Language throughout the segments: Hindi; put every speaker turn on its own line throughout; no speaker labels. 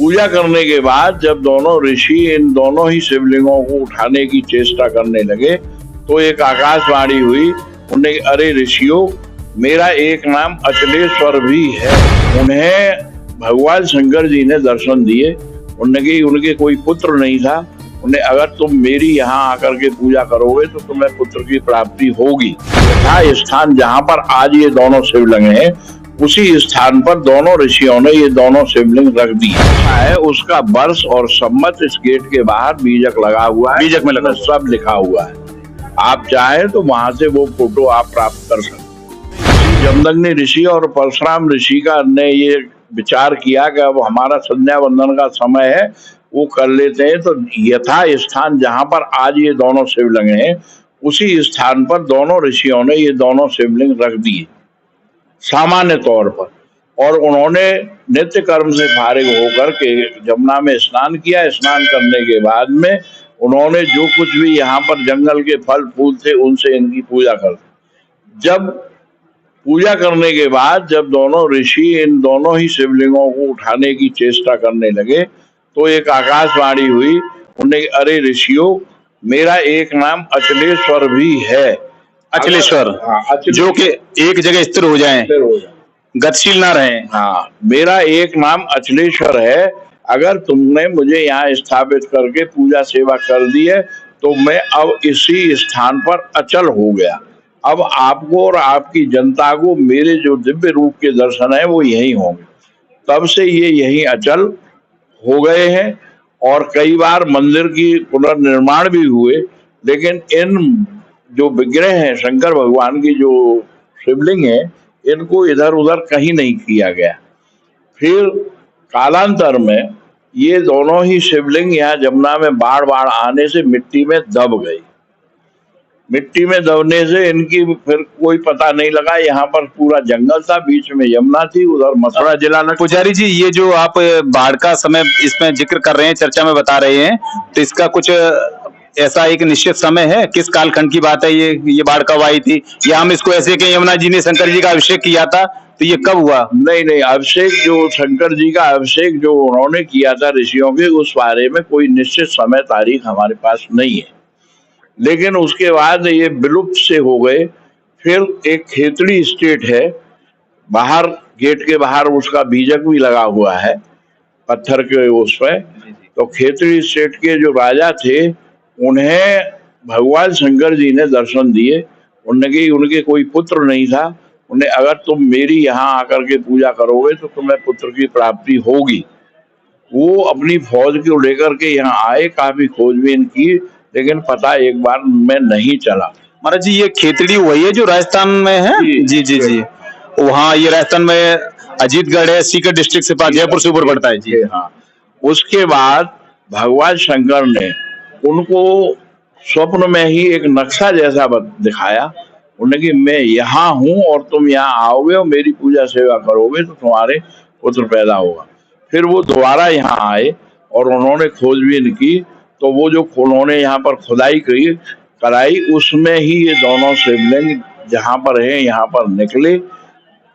पूजा करने के बाद जब दोनों ऋषि इन दोनों ही शिवलिंगों को उठाने की चेष्टा करने लगे तो एक आकाशवाणी हुई। उन्हें, अरे ऋषियों, मेरा एक नाम अचलेश्वर भी है। उन्हें भगवान शंकर जी ने दर्शन दिए। उनके कोई पुत्र नहीं था। उन्हें, अगर तुम मेरी यहाँ आकर के पूजा करोगे तो तुम्हें पुत्र की प्राप्ति होगी। यथा स्थान जहाँ पर आज ये दोनों शिवलिंग हैं, उसी स्थान पर दोनों ऋषियों ने ये दोनों शिवलिंग रख दिए है। उसका वर्ष और सम्मत इस गेट के बाहर बीजक लगा हुआ है। बीजक में लगा सब लिखा हुआ है। आप चाहे तो वहां से वो फोटो आप प्राप्त कर सकते। जमदग्नि ऋषि और परशुराम ऋषि का ने ये विचार किया कि अब हमारा संध्या वंदन का समय है, वो कर लेते हैं। तो यथा स्थान जहां पर आज ये दोनों शिवलिंग हैं, उसी स्थान पर दोनों ऋषियों ने ये दोनों शिवलिंग रख दिए सामान्य तौर पर। और उन्होंने नित्य कर्म से फारिग होकर के जमुना में स्नान किया। स्नान करने के बाद में उन्होंने जो कुछ भी यहाँ पर जंगल के फल फूल थे उनसे इनकी पूजा कर दी। जब पूजा करने के बाद जब दोनों ऋषि इन दोनों ही शिवलिंगों को उठाने की चेष्टा करने लगे तो एक आकाशवाणी हुई। उन्हें, अरे ऋषियों, मेरा एक नाम अचलेश्वर भी है।
अचलेश्वर, जो कि एक जगह स्थिर हो जाएं, गतिशील ना रहे।
हाँ, मेरा एक नाम अचलेश्वर है। अगर तुमने मुझे यहाँ स्थापित करके पूजा सेवा कर दी है तो मैं अब इसी स्थान पर अचल हो गया। अब आपको और आपकी जनता को मेरे जो दिव्य रूप के दर्शन है वो यही होंगे। तब से ये यही अचल हो गए हैं। और कई बार मंदिर की पुनर्निर्माण भी हुए, लेकिन इन जो विग्रह हैं शंकर भगवान की, जो शिवलिंग है, इनको इधर उधर कहीं नहीं किया गया। फिर कालांतर में ये दोनों ही शिवलिंग यहाँ जमुना में बाढ़ आने से मिट्टी में दब गई। मिट्टी में दबने से इनकी फिर कोई पता नहीं लगा। यहाँ पर पूरा जंगल था, बीच में यमुना थी, उधर मथुरा जिला।
पुजारी जी, ये जो आप बाढ़ का समय इसमें जिक्र कर रहे हैं, चर्चा में बता रहे हैं, तो इसका कुछ ऐसा एक निश्चित समय है? किस कालखंड की बात है ये बाढ़ कब आई थी? या हम इसको ऐसे कि यमुना जी ने शंकर जी का अभिषेक किया था, तो ये कब हुआ?
नहीं, अभिषेक जो शंकर जी का अभिषेक जो उन्होंने किया था ऋषियों के, उस बारे में कोई निश्चित समय तारीख हमारे पास नहीं है। लेकिन उसके बाद ये विलुप्त से हो गए। फिर एक खेतड़ी स्टेट है बाहर, गेट के बाहर उसका बीजक भी लगा हुआ है पत्थर के उस पर। तो खेतड़ी स्टेट के जो राजा थे, उन्हें भगवान शंकर जी ने दर्शन दिए। उनके कोई पुत्र नहीं था। उन्हें, अगर तुम मेरी यहाँ आकर के पूजा करोगे तो तुम्हें पुत्र की प्राप्ति होगी। वो अपनी फौज को लेकर के यहाँ आए, काफी खोजबीन की, लेकिन पता एक बार में नहीं चला।
महाराज जी, ये खेतड़ी वही है जो राजस्थान में है? जी। वहाँ ये राजस्थान में अजीतगढ़ है, सीकर डिस्ट्रिक्ट से पास जयपुर से ऊपर पड़ता है जी।
हाँ। उसके बाद भगवान शंकर ने उनको स्वप्न में ही एक नक्शा जैसा दिखाया। उन्हें कि मैं यहाँ हूँ और तुम यहाँ आओगे और मेरी पूजा सेवा करोगे तो तुम्हारे पुत्र पैदा होगा। फिर वो दोबारा यहाँ आए और उन्होंने खोजबीन की। तो वो जो उन्होंने यहाँ पर खुदाई कराई, उसमें ही ये दोनों शिवलिंग जहाँ पर है यहाँ पर निकले।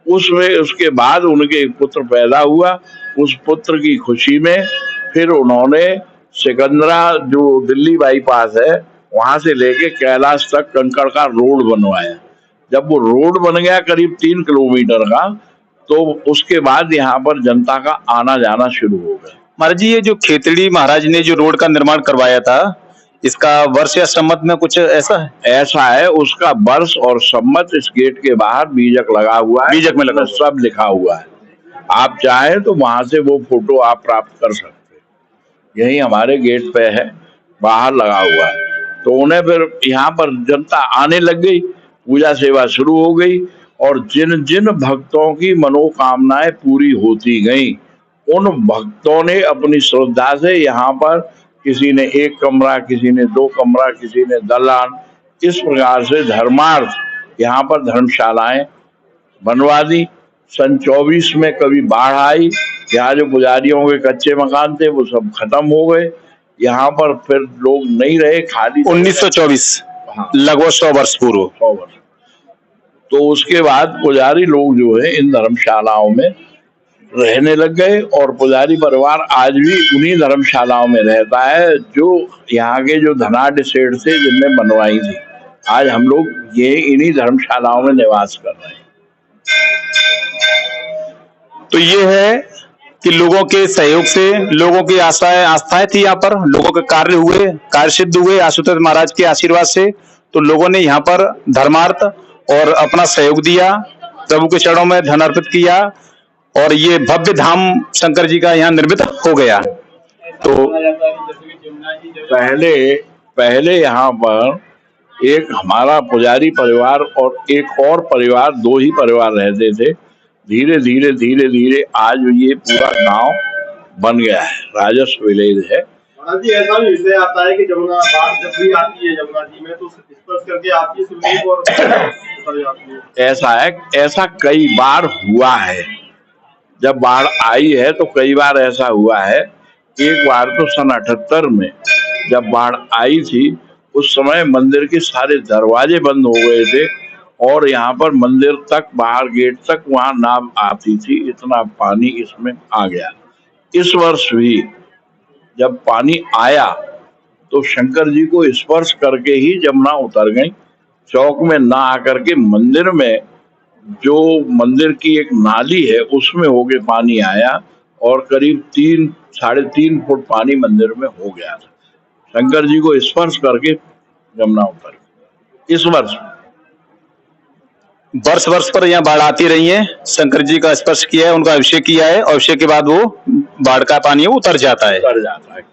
उसके बाद उनके पुत्र पैदा हुआ। उस पुत्र की खुशी में फिर उन्होंने सिकंदरा, जो दिल्ली बाईपास है, वहां से लेके कैलाश तक कंकड़ का रोड बनवाया। जब वो रोड बन गया करीब 3 किलोमीटर का, तो उसके बाद यहाँ पर जनता का आना जाना शुरू हो गया।
महाराज जी, ये जो खेतड़ी महाराज ने जो रोड का निर्माण करवाया था, इसका वर्ष या सम्मत में कुछ ऐसा है?
ऐसा है, उसका वर्ष और सम्मत इस गेट के बाहर बीजक लगा हुआ है।
बीजक में लगा
सब लिखा हुआ है। आप चाहे तो वहां से वो फोटो आप प्राप्त कर सकते हैं। यही हमारे गेट पे है, बाहर लगा हुआ है। तो उन्हें फिर यहाँ पर जनता आने लग गई, पूजा सेवा शुरू हो गई। और जिन जिन भक्तों की मनोकामनाएं पूरी होती गई, उन भक्तों ने अपनी श्रद्धा से यहाँ पर, किसी ने 1 कमरा, किसी ने 2 कमरा, किसी ने दलान, इस प्रकार से धर्मार्थ यहाँ पर धर्मशालाएं बनवा दी। सन 24 में कभी बाढ़ आई, यहाँ जो पुजारियों के कच्चे मकान थे वो सब खत्म हो गए। यहाँ पर फिर लोग नहीं रहे, खाली
1924। हाँ। लगभग 100 वर्ष पूर्व।
100 वर्ष। तो उसके बाद पुजारी लोग जो है इन धर्मशालाओं में रहने लग गए और पुजारी परिवार आज भी उन्हीं धर्मशालाओं में रहता है जो यहाँ के जो धनाढ़ सेठ थे जिनने बनवाई थी। आज हम लोग ये इन्हीं धर्मशालाओं में निवास कर रहे हैं।
तो ये है कि लोगों के सहयोग से, लोगों की आस्थाएं थी यहाँ पर, लोगों के कार्य सिद्ध हुए आशुतोष महाराज के आशीर्वाद से। तो लोगों ने यहाँ पर धर्मार्थ और अपना सहयोग दिया, प्रभु के चरणों में धन अर्पित किया और ये भव्य धाम शंकर जी का यहाँ निर्मित हो गया। तो
पहले यहाँ पर एक हमारा पुजारी परिवार और एक और परिवार, दो ही परिवार रहते थे। धीरे धीरे आज ये पूरा गांव बन गया है, राजस्व विलेज है।
जी ऐसा भी विषय आता है कि जमुना बाढ़ जब भी आती है जमुना जी में तो स्पर्श करके आपकी शिवलिंग और जाती है।
ऐसा कई बार हुआ है। जब बाढ़ आई है तो कई बार ऐसा हुआ है। एक बार तो सन 78 में जब बाढ़ आई थी उस समय मंदिर के सारे दरवाजे बंद हो गए थे और यहाँ पर मंदिर तक, बाहर गेट तक वहां नाव आती थी, इतना पानी इसमें आ गया। इस वर्ष भी जब पानी आया तो शंकर जी को स्पर्श करके ही जमुना उतर गई। चौक में ना आकर के मंदिर में, जो मंदिर की एक नाली है उसमें होके पानी आया और करीब 3-3.5 फुट पानी मंदिर में हो गया था। शंकर जी को स्पर्श करके जमुना उतर गई। इस
वर्ष पर यहाँ बाढ़ आती रही है, शंकर जी का स्पर्श किया है, उनका अभिषेक किया है और अभिषेक के बाद वो बाढ़ का पानी उतर जाता है।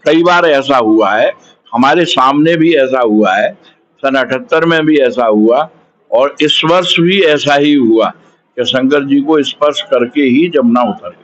कई बार ऐसा हुआ है, हमारे सामने भी ऐसा हुआ है, सन 78 में भी ऐसा हुआ और इस वर्ष भी ऐसा ही हुआ कि शंकर जी को स्पर्श करके ही जमुना उतर गई।